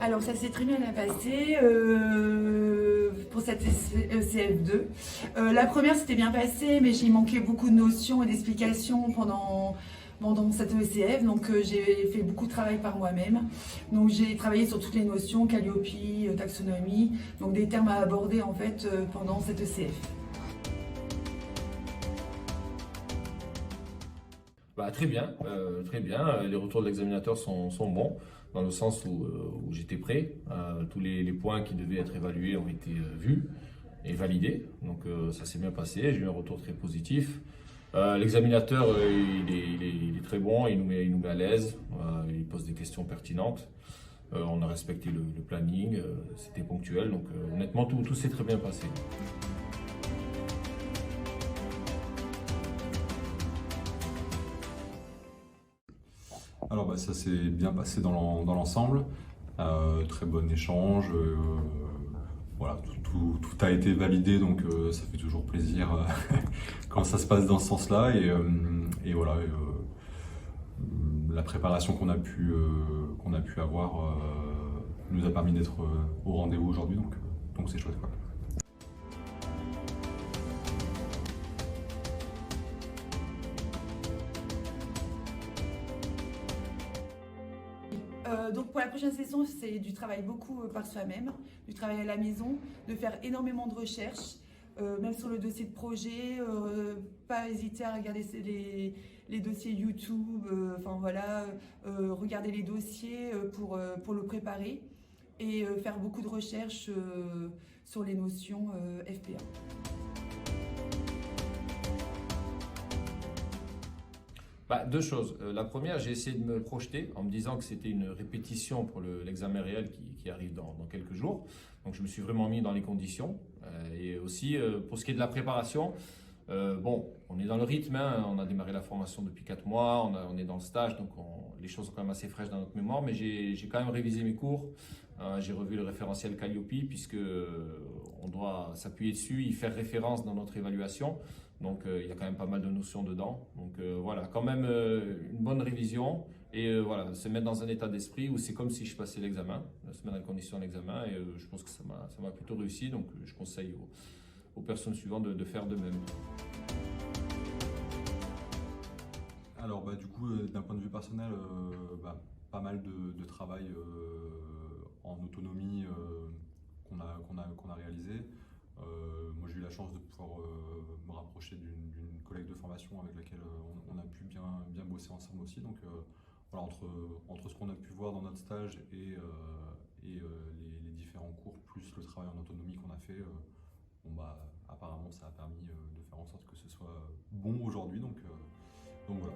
Alors ça s'est très bien passé pour cette CF2. La première s'était bien passée, mais j'ai manqué beaucoup de notions et d'explications pendant cette ECF, donc j'ai fait beaucoup de travail par moi-même. Donc j'ai travaillé sur toutes les notions, Calliope, taxonomie, donc des termes à aborder en fait pendant cette ECF. Bah, très bien, très bien. Les retours de l'examinateur sont bons, dans le sens où j'étais prêt. Tous les points qui devaient être évalués ont été vus et validés. Donc ça s'est bien passé, j'ai eu un retour très positif. L'examinateur, il est très bon, il nous met à l'aise, il pose des questions pertinentes. On a respecté le planning, c'était ponctuel, donc honnêtement tout s'est très bien passé. Alors ça s'est bien passé dans l'ensemble. Très bon échange. Voilà, tout a été validé, donc ça fait toujours plaisir quand ça se passe dans ce sens-là. Et voilà, la préparation qu'on a pu avoir nous a permis d'être au rendez-vous aujourd'hui, donc c'est chouette, quoi. Donc pour la prochaine session, c'est du travail beaucoup par soi-même, du travail à la maison, de faire énormément de recherches, même sur le dossier de projet, pas hésiter à regarder les dossiers YouTube, enfin voilà, regarder les dossiers pour le préparer et faire beaucoup de recherches sur les notions FPA. Bah, deux choses. La première, j'ai essayé de me projeter en me disant que c'était une répétition pour l'examen réel qui arrive dans quelques jours. Donc je me suis vraiment mis dans les conditions. Et aussi, pour ce qui est de la préparation, bon, on est dans le rythme, hein. On a démarré la formation depuis 4 mois, on est dans le stage, donc les choses sont quand même assez fraîches dans notre mémoire, mais j'ai quand même révisé mes cours. J'ai revu le référentiel Calliope, puisque on doit s'appuyer dessus, y faire référence dans notre évaluation. Donc il y a quand même pas mal de notions dedans. Donc voilà, quand même une bonne révision et voilà, se mettre dans un état d'esprit où c'est comme si je passais l'examen, se mettre dans les conditions de l'examen et je pense que ça m'a plutôt réussi. Donc je conseille aux personnes suivantes de faire de même. Alors du coup, d'un point de vue personnel, pas mal de travail en autonomie qu'on a réalisé. Moi j'ai eu la chance de pouvoir me rapprocher d'une collègue de formation avec laquelle on a pu bien bosser ensemble aussi. Donc voilà, entre ce qu'on a pu voir dans notre stage les différents cours, plus le travail en autonomie qu'on a fait, apparemment ça a permis de faire en sorte que ce soit bon aujourd'hui. Donc voilà.